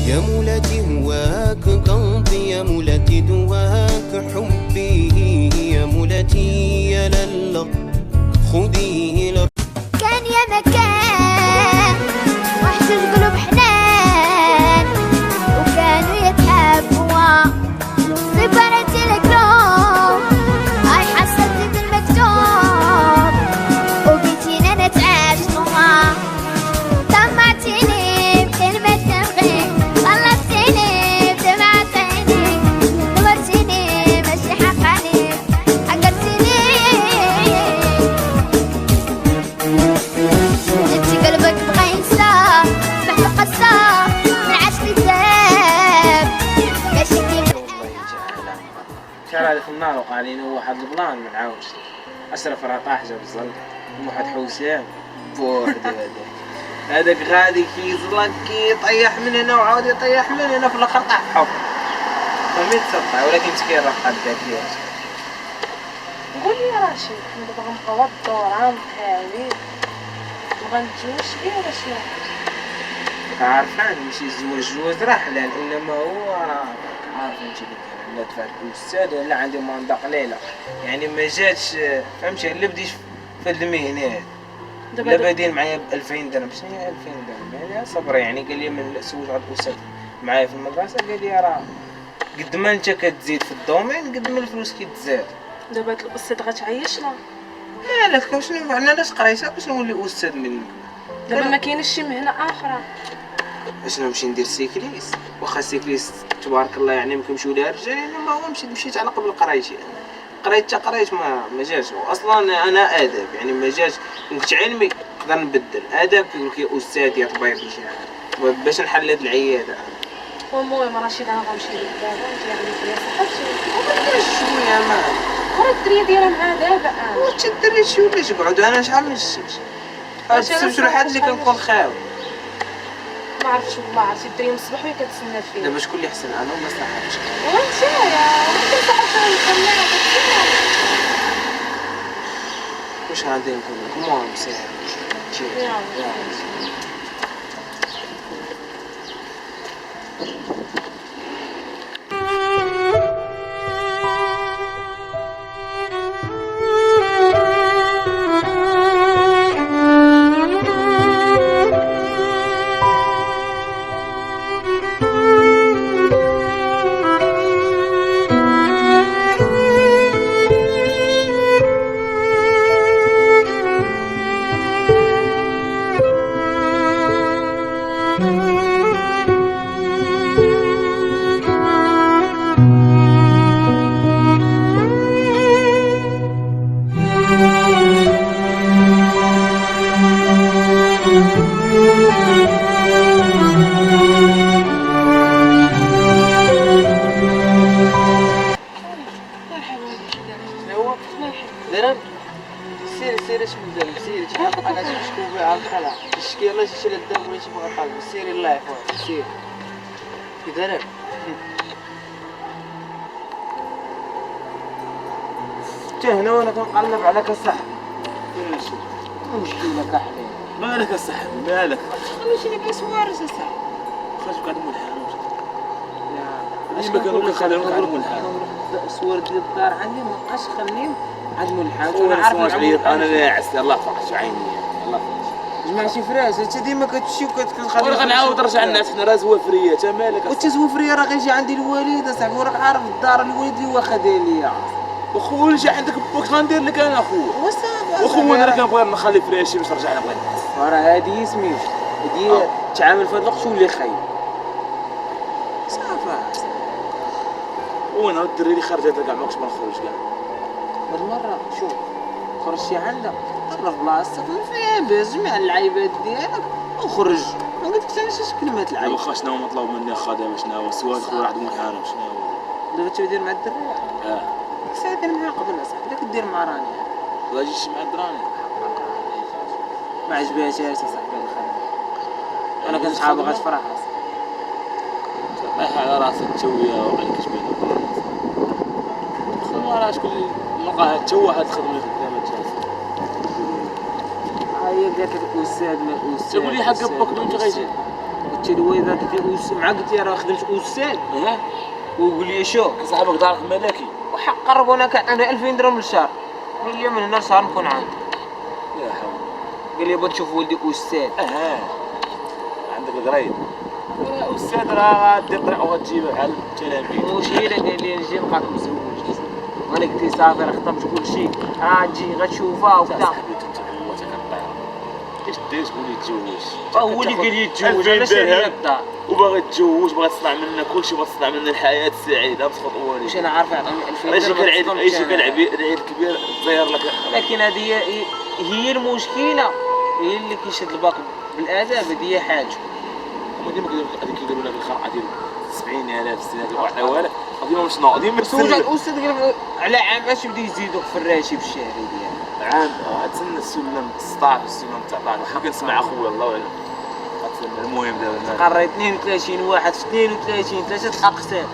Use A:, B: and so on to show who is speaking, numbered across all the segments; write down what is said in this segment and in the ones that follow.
A: يا مولاتي هواك قلبي، يا مولاتي دواك حبي، يا مولاتي يا لالا خذيه
B: كان يا مكان وحشوش قلوب حنان، وكانوا يتحبوا في برة القلوب. هاي حصلت بالمكتوب وبيتينا نتعاشقوا. طمعتيني بكلمة تبغي، خلصتيني بدمعة عيني، نورتيني ماشي حقاني، عقلتيني انتي قلبك بغا ينسى محو قصة من عشق الذاب باش يدير.
C: كان هذا في النار وقالين هو واحد البلان من عاوش أشرف راه طاح جاب الزلط واحد حوسان بوحدو هذاك غادي كيزلق يطيح من هنا وعاود يطيح من هنا، في الاخر طاح في حب فمين تسطع. ولكن مسكين راه قاد ذاك
D: قول لي يا راشد، حنا دابا غنبقاو الدورة متهاوين مغنتجوش ايه ولا شنو؟
C: عارفان ماشي الزواج راه حلال، انما هو راه عارف انت اللي كاين لا دفعت الاستاذ ولا عندي منطق ليله، يعني ما جاتش فهمتي اللي بديش في هاد المهنه لا بادين معايا ب 2000 درهم. شنو هي 2000 درهم؟ يعني صبر، يعني قال لي من سولت على الاستاذ معايا في المدرسه قال لي راه قد ما انت كتزيد في الدومين قد ما الفلوس كتزاد.
D: دابا هاد الاستاذ غتعيشنا؟
C: لا لا شنو انا علاش قريتها باش نولي استاذ منك؟
D: دابا ما كاينش شي مهنه اخرى.
C: باش نمشي ندير سيكليس، واخا سيكليس تبارك الله يعني مكنمشيو لها الرجال، انما هو مشيت على قبل قرايتي. قريت ما جاش اصلا. انا ادب يعني ما جاش، كنت علمي نقدر نبدل. ادب كيقول لك يا استاذ يا طبيب شي حاجه باش نحل هاد العياده.
D: المهم رشيد انا غنمشي لك دابا نجي عندي فيها صحه
C: شويه ما
D: ورا الدريه دايره مع دابا
C: واش الدري شي ولا تقعد. انا شحال من الشمس الشمس الواحد اللي كنكون خاوي
D: ما عرفتش والله. عرفتي الدريه من الصباح وهي كتسنى فيا.
C: دابا شكون اللي احسن انا ولا صاحبك؟
D: وانتيا كنصحك نسمعك
C: واش غادي نقول لك؟ المهم سير سيري شنو دابا سيري تحقق انا تشكو بها على الخلع تشكي الله شي الدم ولا شي بغا قلب. سيري الله يحفظك سيري كي داير حتى هنا وانا كنقلب على كصاحبي. فين شي مشكلة كحلي مالك اصاحبي مالك؟ خليتيني كنسوارس اصاحبي. خرج قاعد مول الحانوت ديما كانوا كنخليهم قاعد مول الحانوت. الصور ديال الدار عندي مابقاش خليهم عند مول الحانوت. انا عارف انا ناعس الله يفرحش عيني الله يفرحش. جمع شي فراس انت ديما كتمشي وكتخلي وانا غنعاود نرجع للناس حنا راه زوافريه انت مالك؟ وانت زوافريه راه غيجي عندي الوالد اصاحبي وراك عارف الدار الوالد اللي واخدها ليا. وخويا جا عندك باك غندير لك انا خويا وخويا انا كنبغي نخلي فراشي باش نرجع لبغي الناس. راه هادي سميتو هادي تعامل في هاد الوقت ولي خايب صافي. وانا الدري اللي خرج هذا كاع ماكش بنخرج كاع هاد المره. شوف خرجتي عندها طرف بلاصتك فيها باز جمع اللعيبات ديالك وخرج. ما قلتلكش انا شي كلمات العيب. واخا شنو مطلوب مني خدمه شنو سوا خويا واحد من حالهم شنو دابا تبدير مع الدراري؟ ساعدني معاه قبل اصاحبي داك دير مع راني لا جيتش مع الدراري ما عجبهاش اصاحبي هاد الخدمه. انا كنت صحابي غتفرح صراحه على راسك تشويه وعليك جبين والله راه شكون اللي لقاها حتى واحد الخدمه خدامه جات هي قالت لك استاذ ما استاذ. تقول لي حق باك بنت غيجي قلت له وين قلت لي مع قلت لي راه خدمت أستاذ وقول لي شو
E: صاحبك دارك ملكي
C: وحق قرب وانا كان عندي 2000 درهم للشهر قال لي من هنا لشهر نكون عندي
E: يا حول
C: قال لي بغيت تشوف ولدي أستاذ
E: عندك القرايب أستاذ راه غادي طريق وغتجيب بحال التلاميذ
C: واش هي اللي قال لي نجي نلقاك مزوج وانا قلت لي صافي راه خطبت كل شيء تجي غتشوفها وكذا
E: صاحبي انت قوتك الطياره اش دير تقول لي تزوج
C: هو اللي قال لي يتزوج انا شاري الدار
E: وباغي تزوج باغي تصنع منا كلشي باغي تصنع منا الحياه السعيده بتخطوها
C: واش انا عارف يعطيني 2000
E: اجي
C: درهم
E: كنعيد اجي كنلعب العيد كبير تزير لك
C: لكن هذه هي المشكله هي اللي كيشد الباك بالاداب هذه هي حاجه
E: هما ديما كيديروا لك الخرعه ديال 70000 60000 واحد الوالد ديما مش ناقضين
C: زوج الاستاذ قال على عام باش يبدا يزيدوك في الراتب الشهري ديالك
E: عام غتسنى السلم 16 والسلم 19 حنا كنسمع اخويا الله اعلم المهم دابا
C: قريت 32 واحد في 32 ثلاثه اقسام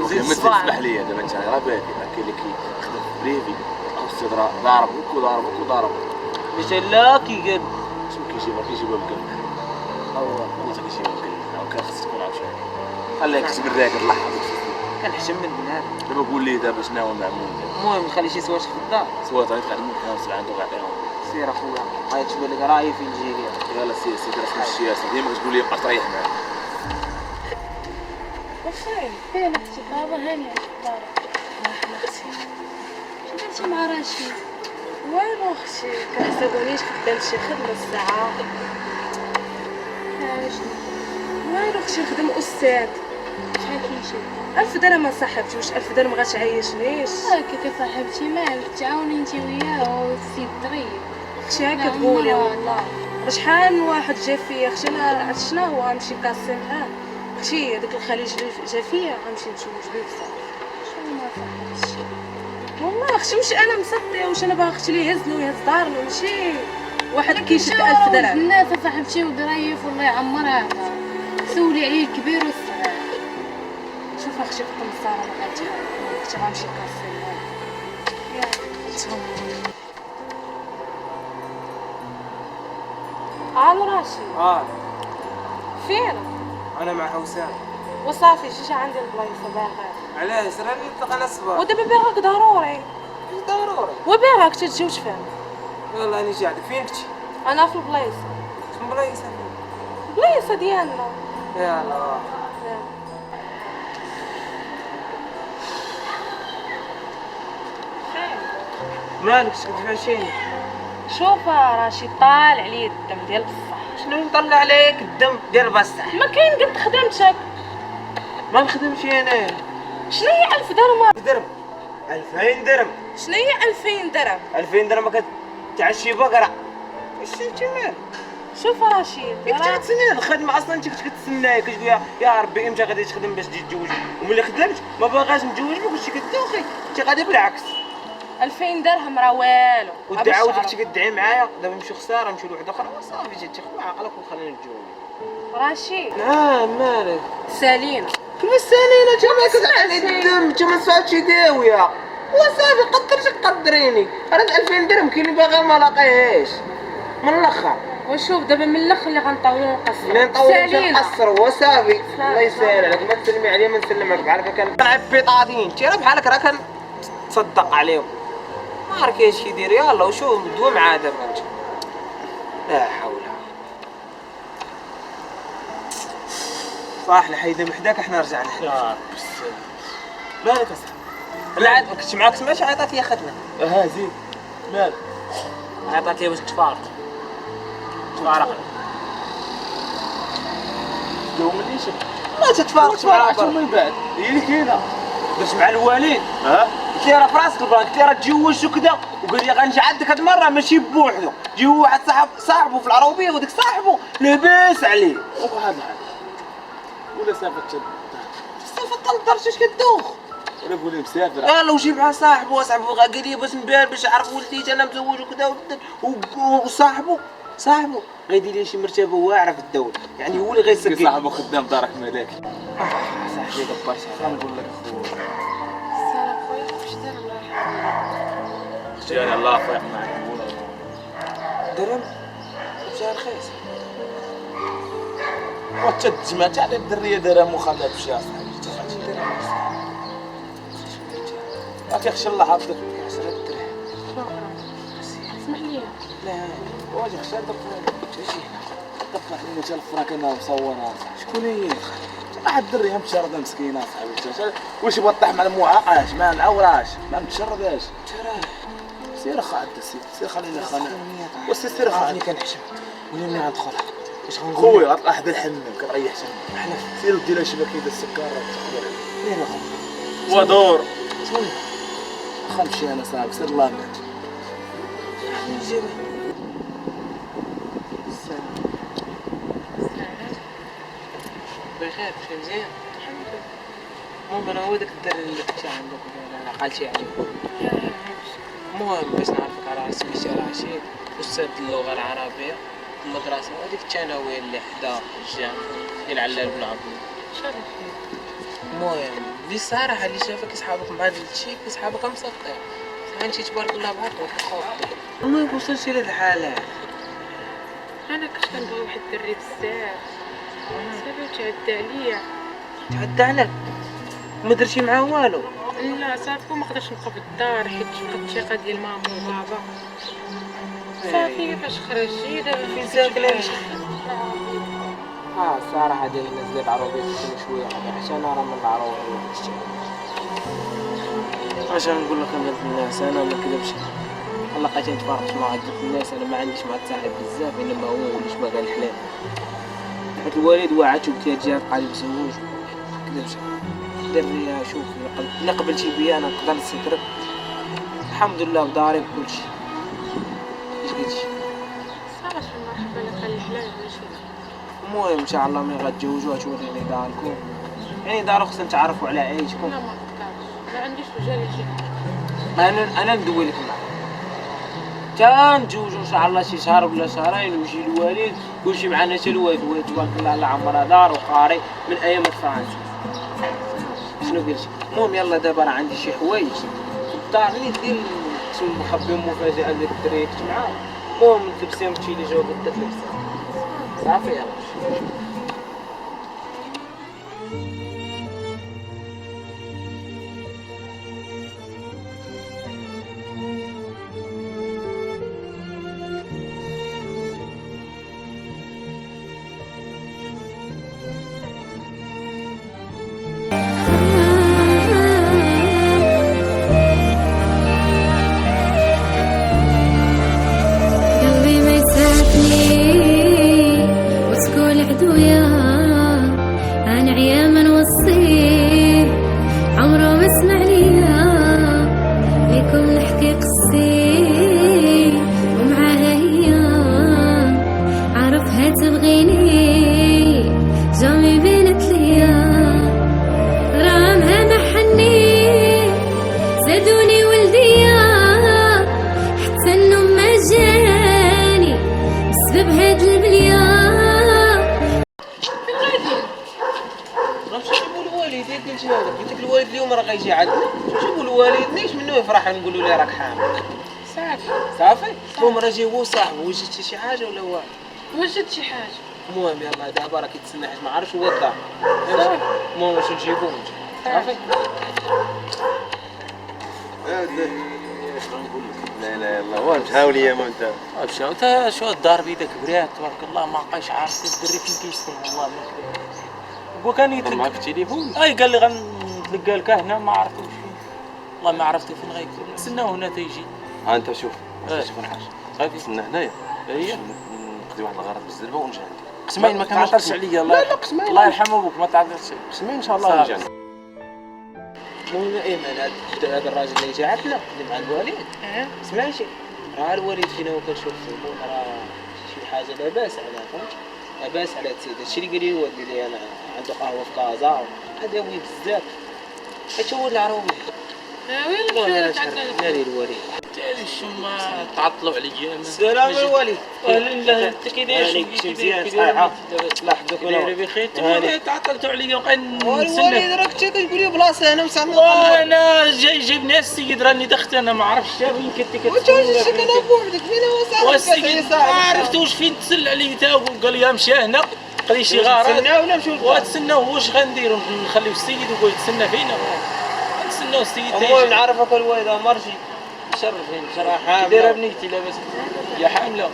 C: وزيد
E: مثل
C: الصباح
E: اسمح لي دابا انت راه بادي راه كاين اللي كيخدم في بريفي الاستاذ راه ضاربك وضاربك
C: مثلا كي قال
E: شنو كيجيبها مكلمح هو كيجيبها مكلمح كان خصك تكون عارف خليك تجبر راكد لحظه
C: كنحشم من بنادم
E: دابا قول لي دابا شنو هو المعمول
C: المهم نخلي شي سواش في الدار
E: سواء غيطلع لك من 7 عندك غيعطيهم
C: سير اخويا غيتشبه لك راهي في الجيريا
E: يلاه سير راه السياسه ديما كتقول لي بقى تريح معاك
D: وفين؟ فين اختي بابا هانية دارك؟ احنا اختي شو درتي مع رشيد؟ وينو اختي؟ كنحسبونيش خدام شي خدمة الساعة وينو اختي نخدم أستاذ
B: شحال كيجي
D: 1000 درهم ما صاحبتوش 1000 درهم غتعيشنيش
B: هاكا صاحبتي مالك تعاوني انت وياه والسيد ضريب
D: اختي هاكا تقولي والله شحال من واحد جا فيا اختي انا عرفت شنو هو غنمشي نكاسي معاه اختي هذاك الخليج اللي جا فيا غنمشي نتزوج بيه بصافي
B: شنو ما صاحبتش
D: والله اختي واش انا مسطيه واش انا باغا اختي اللي يهزني ويهز دارنا ماشي واحد كيشد 1000 درهم
B: الناس صاحبتي وظريف والله يعمرها سولي عليه الكبير والصغير
D: شوف اختي في الطمساره ما غاتحرك اختي غنمشي نكاسي معاه عال راشي فين؟
C: انا مع حوسام
D: وصافي جيجي عندي البلايصه باغي
C: علاش راني نتلقى نصبر
D: ودابا باغاك ضروري
C: ضروري
D: وباغاك تتزوج فين؟
C: يلا راني جي عندك فين كنتي
D: انا في البلايصه
C: شنو بلايصه
D: البلايصه ديالنا
C: يلا مالك كتفاشيني
D: شوف راشي طال عليا الدم ديال بصح
C: شنو يطلع عليك الدم ديال بصح
D: ما كاين قد خدمتك
C: ما نخدمش انايا
D: شنو هي 1000 درهم
C: درهم 2000 درهم
D: شنو هي 2000 درهم
C: 2000 درهم كتعشي بقره اش انت مالك
D: شوف رشيد
C: كنت كتسنى الخدمه اصلا انت كنت كتسناي كتقول يا ربي امتى غادي تخدم باش تجي تتزوج وملي خدمت ما باغاش نتزوج بك كنتي كتدوخي انت غادي بالعكس
D: 2000 درهم راه والو
C: ودعاوتك كنتي كتدعي معايا دابا نمشيو خساره نمشيو لواحده اخرى وصافي جيتي خو عقلك وخلينا نتزوج
D: رشيد
C: مالك
D: سالينا
C: كيفاش سالينا انت ما كتعطيني الدم انت ما صفاتش داويه وصافي قدرتك قدريني راه 2000 درهم كاين اللي باغا ما لاقيهاش من الاخر
D: وشوف دابا من الاخر اللي غنطولو ونقصرو
C: ملي نطولو نقصر وصافي الله يسهل عليك ما تسلمي عليا ما نسلم عليك بحالك كنلعب بيطاطين انت راه بحالك راه كنتصدق عليهم ما عرف كاين شي يدير يلاه وشوف دوا معاه دابا انت لا حول صح الحيدة محداك احنا رجعنا
E: يا
C: مالك اصاحبي لا عاد كنت معاك سمعت عيطات لي خدمه
E: زين مالك
C: عيطات لي باش تفارق
E: لو مليش
C: ما تتفارقش معاك
E: من بعد هي اللي كاينه
C: باش مع الوالد قلت لي راه في راسك البلان قلت لي راه تزوجت وكذا وقال لي غنجي عندك هاد المره ماشي بوحدو جي واحد صاحبه في العربيه وديك صاحبه لاباس عليه
E: وهذا الحال ولا سافرت
C: صافي لدرجه كدوخ
E: ولا قولي مسافر
C: يلا وجي مع صاحبه قال لي باش نبان باش يعرف ولدي انا مزوج وكذا وصاحبه غيدير لي شي مرتبه واعره في الدوله يعني هو اللي غيسقي
E: صاحبه خدام دارك ملاكي
C: صاحبي دبرت
E: انا نقول لك اخويا
B: سلام خويا واش دار الله يرحمه
E: اختي الله يفرح معك
C: درهم وجا رخيص
E: وتتجمع تاع الدريه دايره مخلط بشي اصاحبي ما تخشى الله حافظك 10 درهم.
D: شكرا. اسمح لي.
E: لا واجي خشى تجي دفع لي جال الفراك انا مصوره. شكون هي؟ واحد الدريه متشرده مسكينه اصاحبي. واش يبغى طيح مع المعاقاش مع العوراش ما متشرداش. سير خالد سير خليني خليني سير خالد
C: كنحشم منين غندخل واش غنقول
E: خويا غطلع حدا الحمام كنريح تما حنا سير ودي لها شبكه ديال السكر تقدر
C: فين اخو
E: ودور
C: شنو
E: خمشي انا صاحبي سير الله معك.
C: نجيب بخير شي مزيان
D: الحمد لله.
C: المهم انا هو داك الدري اللي كنتي عندك انا عقلتي عليه. المهم باش نعرفك على سميتي رشيد استاذ اللغه العربيه في المدرسه هذيك الثانويه اللي حدا الجامع ديال علال بن عبد الله.
D: شرف.
C: المهم بصراحه اللي شافك صحابك مع هذا الشيء صحابك مسطين انت تبارك الله بعض وتخوف. المهم وصلتي لهاد الحاله
D: انا كنت كنبغي واحد الدري بزاف صافي تعدى عليا.
C: تعدى عليك ما درتي معاه والو.
D: لا صافي ما قدرتش نبقى في الدار حيت فقدت الثقه ديال ماما وبابا. صافي فاش خرجت دابا فين
C: ساكنه الصراحه ديال الناس ديال العروبيه تكون شويه حتى انا راه من العروبيه اش نقول لك انا الناس انا ما كذبش لقيت نتفرج مع هاد الناس انا ما عنديش مع الصاحب بزاف انما هو وليش باغي الحلال حيت الوالد واعد وبتاجي قال مزوج كذبش دري شوف اللي قبلتي بيا انا نقدر نسترك الحمد لله بداري بكلشي. اش قلتي؟
D: صافي مرحبا لك الحلال نشوف.
C: المهم ان شاء الله ملي غتزوجوا توريني داركم يعني دار خصنا نتعرفوا على عيشكم.
D: لا ما نقدرش ما عنديش رجال يجي.
C: انا ندوي لك معاه تا نتزوجوا ان شاء الله شي شهر ولا شهرين ويجي الوالد ويمشي معنا حتى الوالد تبارك الله على عمرها دار وقاري من ايام فرنسا. شنو قلتي؟ المهم يلا دابا راه عندي شي حوايج في الدار اللي دير شنو محبي مفاجاه لك الدري كنت معاه. المهم تلبسيهم تمشي لي جاوب تلبسها صافي يلا.
F: قلبي ما يسعفني وتقول عدويا عن عيام نوصيه عمره ما سمع ليا ليكم نحكي قصي ومعاها هي عرفها تبغيني جامي بينت ليا رامها محني زادوني ولديا حتى النوم ما جاني بسبب هاد البليا.
C: نمشي نجيبو الوالد ياك قلت لك الوالد اليوم راه غيجي عندنا نجيبو الوالد نيش منو يفرح نقولوا ليه راك حامل صافي المهم راه جي هو صاحبه وجدتي شي حاجه ولا والو؟
D: وجدت شي حاجه.
C: المهم يلا دابا راه كيتسنى حيت ما عرفش هو الدار المهم واش نجيبو ونجي صافي.
A: لا لا الله وين تحاولي يا انت
E: مشى انت شو الدار بيدك بريات تبارك الله ما بقاش عارف الدري فين كيسكن والله ما كذب. هو كان يتلقى
A: معك التليفون
E: اي قال لي غنتلقى لك هنا ما عرفتوش فين والله ما عرفت فين غيكون نستناو هنا تيجي.
A: ها انت شوف
E: إيه.
A: شوف الحاج
E: صافي
A: استنى هنايا
E: اي
A: نقضي واحد الغرض بالزربه ونجي عندك
E: قسمين ما تعطلش عليا الله يرحم ابوك ما تعطلش.
A: قسمين ان شاء الله نجي عندك.
C: المهم ايمن هذا الراجل اللي جا عندنا اللي مع الوالد سمع شي راه الوالد فينا وكنشوف المهم راه شي حاجه لاباس عليها فهمت لاباس على السيد هادشي اللي قال لي الوالد لي انا عنده قهوه في كازا هذا وي بزاف حيت هو اللي عروبي
D: وين
C: والله
D: مشات
C: انا
D: عندنا
C: ناري الوالد.
E: ما تعطلوا عليا
C: السلام الوالد
E: اهلا انت كي داير
C: عليك شي مزيان صحيحه الله يحفظك
E: داير بخير انتم تعطلتوا عليا وبقى نستنى.
C: الوالد راك انت كتقول لي بلاصه انا مسامح
E: وانا جاي جبنا السيد راني دخت انا ما عرفتش وين كنت
C: وانت واش ساكن بوحدك فين هو صاحبك
E: والسيد ما عرفتوش فين تسل علي تا وقال لي مشى هنا
C: قضي شي غاره
E: نتسناو ولا نمشيو للدار؟
C: وتسناو واش غنديروا نخليو السيد ويقول يتسنى فينا نتسناو السيد
E: المهم نعرفك الوالده مرجي
C: شرفين
E: صراحه
C: كي دايره بنيتي لاباس يا حامله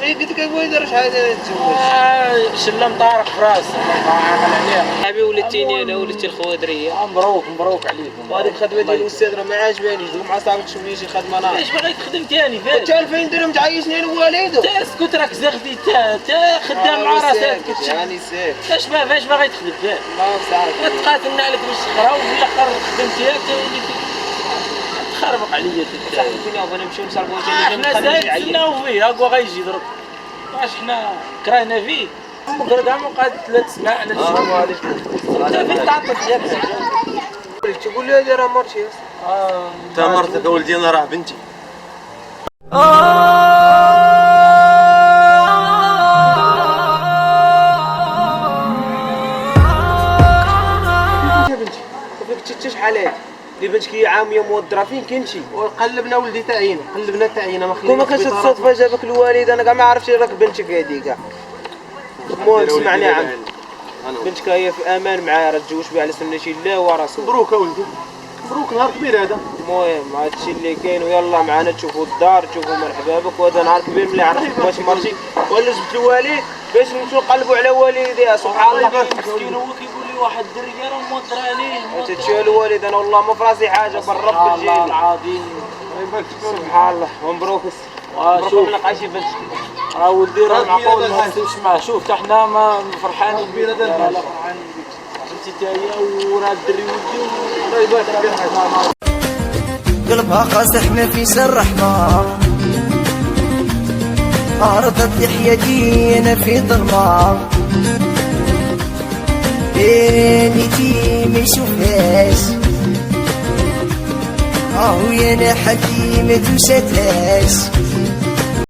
E: بعيد قلت لك الوالده راه شحال تزوج
C: شله مطارق في راسها عاقل عليها
E: صاحبي ولدتيني انا ولدتي الخوادريه
C: مبروك عليكم
E: وهذيك الخدمه ديال الاستاذ راه ما عاجبانيش دوك مع صاحبك شوف لي شي خدمه ناقصه
C: اش باغي تخدم تاني فاش
E: انت 2000 درهم تعيشني انا ووالده
C: تا اسكت راك زغدي تا خدام مع راسك
E: يعني ساكت
C: فاش باغي تخدم فاش
E: ما صافي
C: تقاتلنا عليك باش تخراو وفي الاخر خدمتي تخربق عليا
E: صاحبي فينا بغينا نمشيو نصرفوا
C: حنا زايد تسناو فيه هاكوا غيجي درك واش حنا كراينا فيه بكره كاع ما قاد لا تسمع على انت فين تعطل ديالك
E: تقول لي هذه راه مرتي
A: انت مرتك ولدي انا راه بنتي
E: يا بنتي فيك تشي شحال هادي اللي بنتك هي عاميه موضره فين كنتي
A: وقلبنا ولدي تاعينا قلبنا تاعينا ما
E: كون ما كانش الصدفه جابك الوالد انا كاع ما عرفتش راك بنتك هادي كاع المهم سمعني يا عم بنتك هي في امان معايا راه تزوج بها على سنه الله ورسوله
A: مبروك ولدي مبروك نهار كبير هذا
E: المهم هادشي اللي كاين ويلا معنا تشوفوا الدار تشوفوا مرحبا بك وهذا نهار كبير ملي عرفت واش مرتي ولا جبت الوالد باش نمشيو نقلبوا على والديها سبحان الله
C: مسكين هو كيقول لي واحد الدريه راه موضر عليه
E: انت تشوف الوالد انا والله ما في راسي حاجه بالرب
C: الله
E: الجيل
C: العظيم
E: سبحان الله ومبروك
C: شوف
E: من عايشين بنتك
C: راه ولدي راه معقول ما نسيبش معاه شوف حتى حنا ما فرحانين بيه لا فرحانين بك انت تا هي وراه الدري ولدي وراه يبارك فيك
G: قلبها قاصح ما في سر رحمة عرضت لحيتي انا في ظلمة بنيتي ما يشوفهاش ويا انا حدي ما توشتهاش